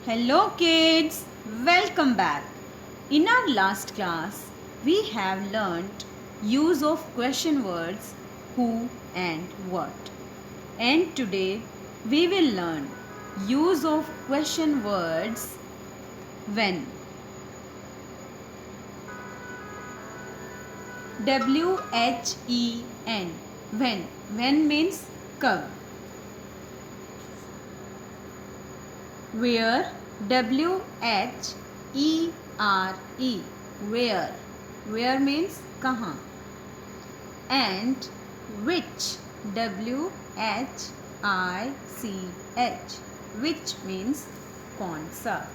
Hello kids, welcome back. In our last class, we have learnt use of question words who and what. And today we will learn use of question words when. WHEN, when. When means कब. Where, WHERE, where. Where means कहाँ. And which, WHICH, which means कौन सा.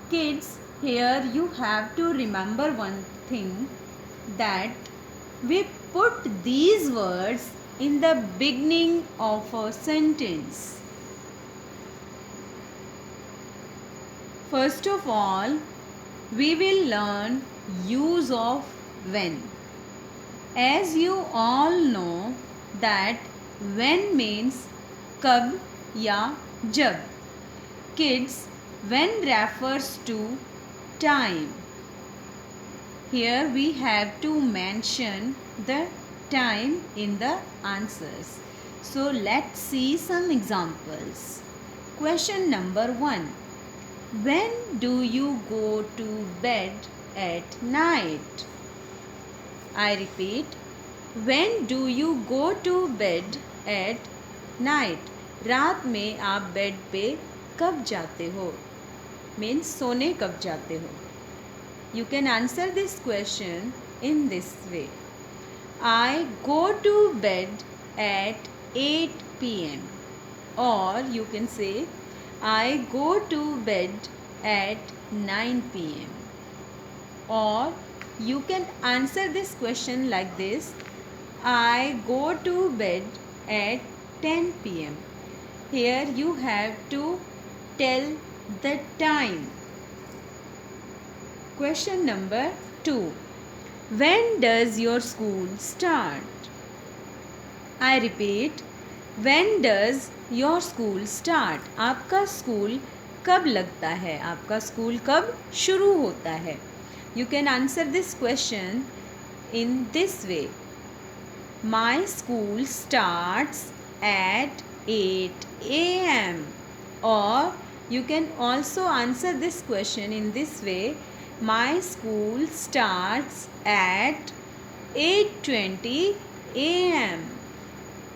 Kids, here you have to remember one thing, that we put these words in the beginning of a sentence. First of all, we will learn use of when. As you all know that when means कब या जब. Kids, when refers to time. Here we have to mention the time in the answers. So let's see some examples. Question number 1. When do you go to bed at night? I repeat. When do you go to bed at night? रात में आप bed पे कब जाते हो? Means सोने कब जाते हो? You can answer this question in this way. I go to bed at 8 p.m. Or you can say, I go to bed at 9 p.m. Or you can answer this question like this. I go to bed at 10 p.m. Here you have to tell the time. Question number 2. When does your school start? I repeat. When does your school start? आपका school कब लगता है? आपका school कब शुरू होता है? You can answer this question in this way. My school starts at 8 a.m. Or you can also answer this question in this way. My school starts at 8:20 a.m.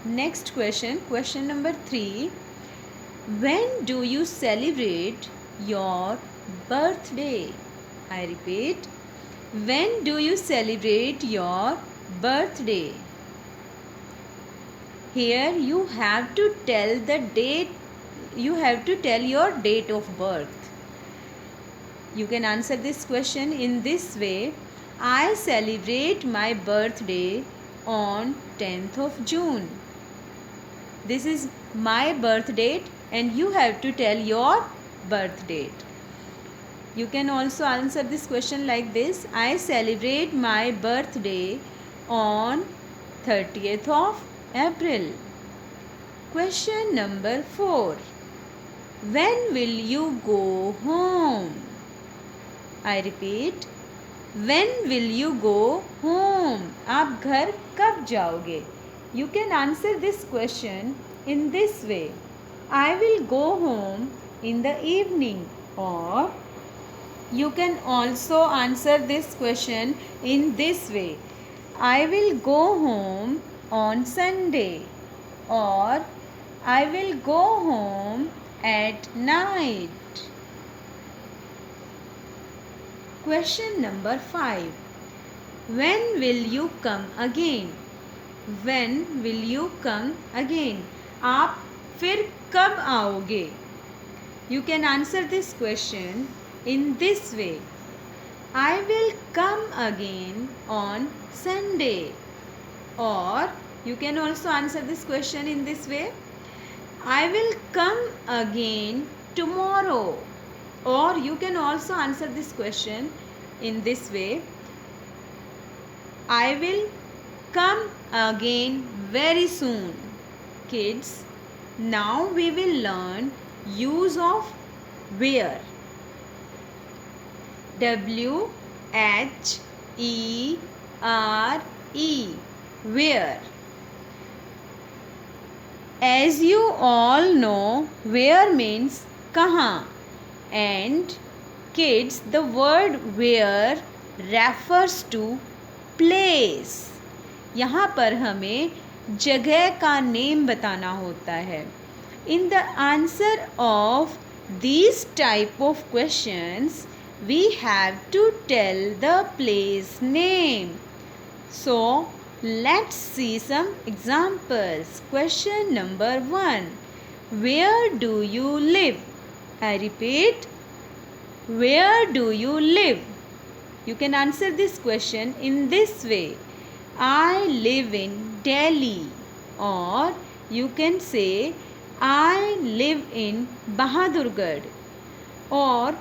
Next question, question number 3. When do you celebrate your birthday? I repeat. When do you celebrate your birthday? Here you have to tell the date. You have to tell your date of birth. You can answer this question in this way. I celebrate my birthday on 10th of June. This is my birth date and you have to tell your birth date. You can also answer this question like this. I celebrate my birthday on 30th of April. Question number 4. When will you go home? I repeat. When will you go home? आप घर कब जाओगे? You can answer this question in this way. I will go home in the evening. Or you can also answer this question in this way. I will go home on Sunday. Or I will go home at night. Question number 5. When will you come again? When will you come again? आप फिर कब आओगे? You can answer this question in this way. I will come again on Sunday. Or you can also answer this question in this way. I will come again tomorrow. Or you can also answer this question in this way. I will come again very soon. Kids, Now we will learn use of where. W H E R E, where. As you all know, where means कहाँ, and kids, the word where refers to place. यहाँ पर हमें जगह का name बताना होता है. In the answer of these type of questions, we have to tell the place name. So, let's see some examples. Question number 1. Where do you live? I repeat, where do you live? You can answer this question in this way. I live in Delhi. Or you can say, I live in Bahadurgarh. Or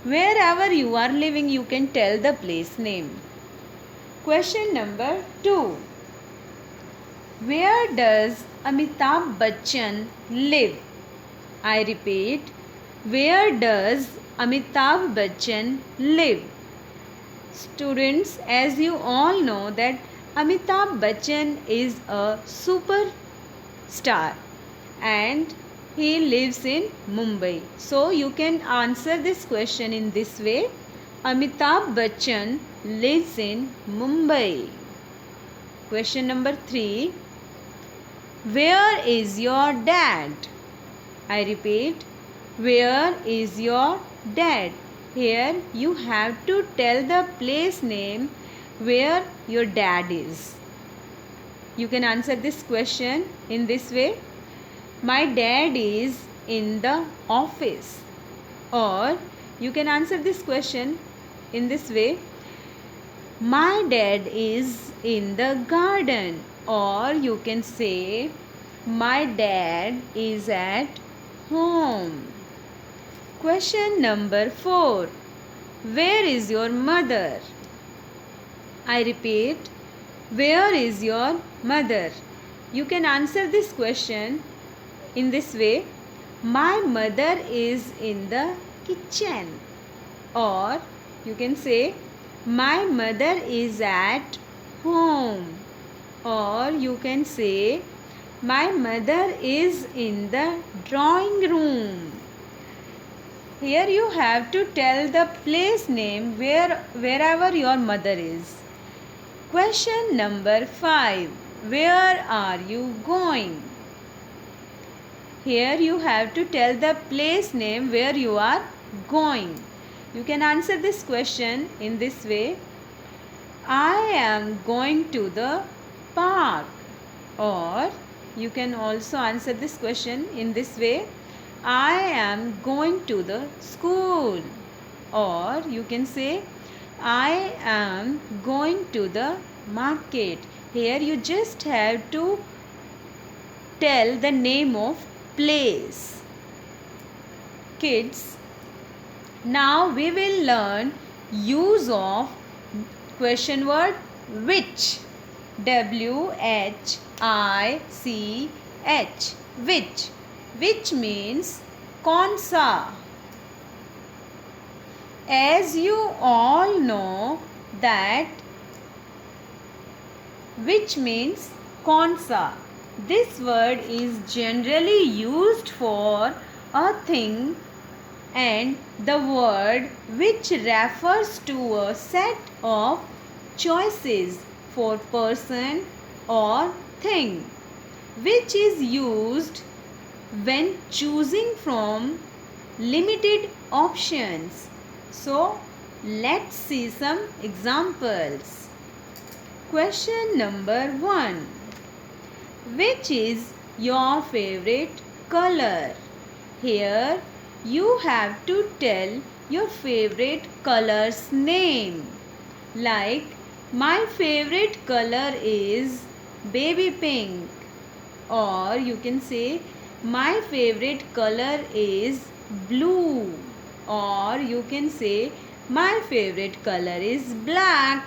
wherever you are living, you can tell the place name. Question number 2. Where does Amitabh Bachchan live? I repeat, where does Amitabh Bachchan live? Students, as you all know that Amitabh Bachchan is a superstar and he lives in Mumbai. So you can answer this question in this way. Amitabh Bachchan lives in Mumbai. Question number 3. Where is your dad? I repeat, where is your dad? Here you have to tell the place name where your dad is. You can answer this question in this way. My dad is in the office. Or you can answer this question in this way. My dad is in the garden. Or you can say, my dad is at home. Question number 4. Where is your mother? I repeat, where is your mother? You can answer this question in this way. My mother is in the kitchen. Or you can say, my mother is at home. Or you can say, my mother is in the drawing room. Here you have to tell the place name wherever your mother is. Question number 5. Where are you going? Here you have to tell the place name where you are going. You can answer this question in this way. I am going to the park. Or you can also answer this question in this way. I am going to the school. Or you can say, I am going to the market. Here you just have to tell the name of place. Kids, now we will learn use of question word which. WHICH, which. Which means कौन सा. As you all know that which means कौन सा. This word is generally used for a thing, and the word which refers to a set of choices for person or thing, which is used when choosing from limited options. So, let's see some examples. Question number 1. Which is your favorite color? Here you have to tell your favorite color's name. Like, my favorite color is baby pink. Or you can say, my favorite color is blue. Or you can say, my favorite color is black.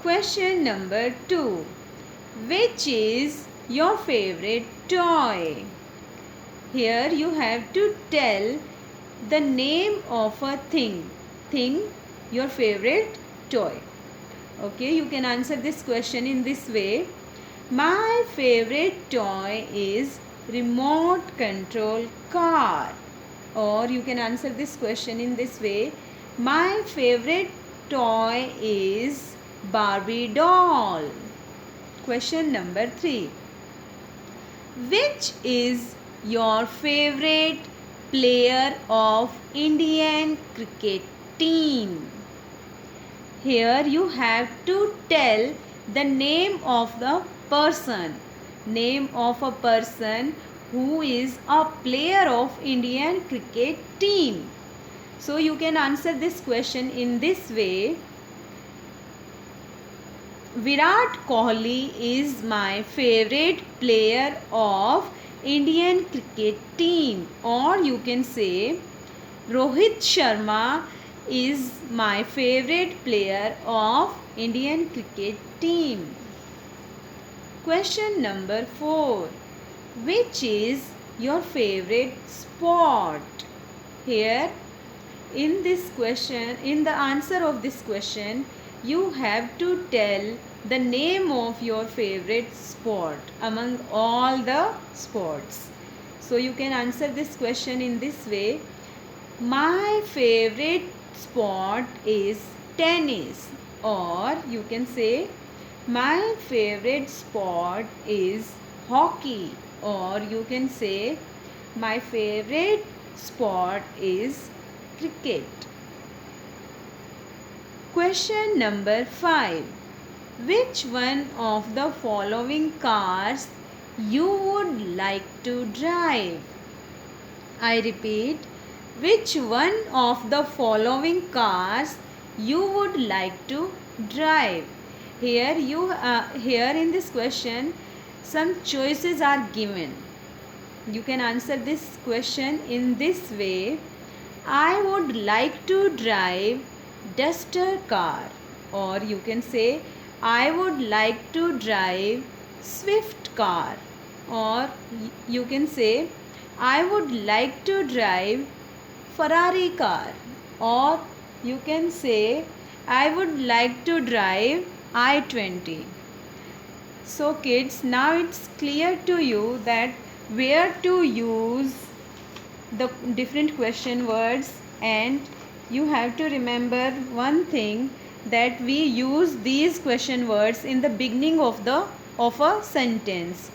Question number 2. Which is your favorite toy. Here you have to tell the name of a thing. Thing, your favorite toy. Okay, you can answer this question in this way. My favorite toy is remote control car. Or you can answer this question in this way. My favorite toy is Barbie doll. Question number 3. Which is your favorite player of Indian cricket team? Here you have to tell the name of the person. Name of a person who is a player of Indian cricket team. So you can answer this question in this way. Virat Kohli is my favorite player of Indian cricket team. Or you can say Rohit Sharma is my favorite player of Indian cricket team. Question number 4. Which is your favorite sport? Here in this question, in the answer of this question, you have to tell the name of your favorite sport among all the sports. So you can answer this question in this way. My favorite sport is tennis. Or you can say my favorite sport is hockey. Or you can say my favorite sport is cricket. Question number 5. Which one of the following cars you would like to drive? I repeat, which one of the following cars you would like to drive? Here in this question, some choices are given. You can answer this question in this way. I would like to drive Duster car. Or you can say I would like to drive Swift car. Or you can say I would like to drive Ferrari car. Or you can say I would like to drive I-20. So kids, now it's clear to you that where to use the different question words, and you have to remember one thing, that we use these question words in the beginning of a sentence.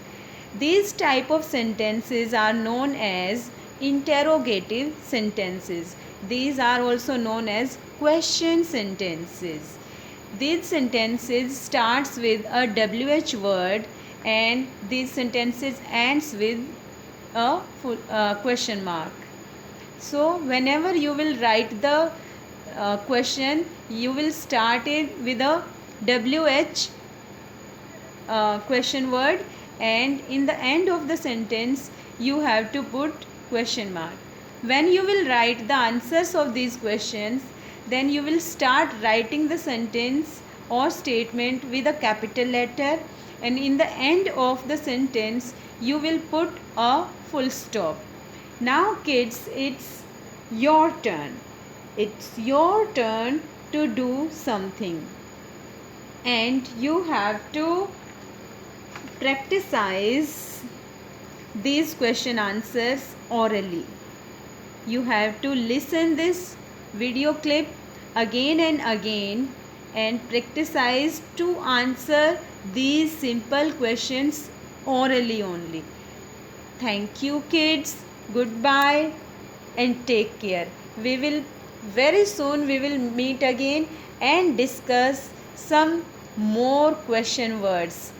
These type of sentences are known as interrogative sentences. These are also known as question sentences. These sentences starts with a WH word, and these sentences ends with a question mark. So whenever you will write the question, you will start it with a WH question word, and in the end of the sentence you have to put question mark. When you will write the answers of these questions, then you will start writing the sentence or statement with a capital letter, and in the end of the sentence you will put a full stop. Now kids, it's your turn. It's your turn to do something, and you have to practice these question answers orally. You have to listen this video clip again and again and practice to answer these simple questions orally only. Thank you kids. Goodbye and take care. Very soon we will meet again and discuss some more question words.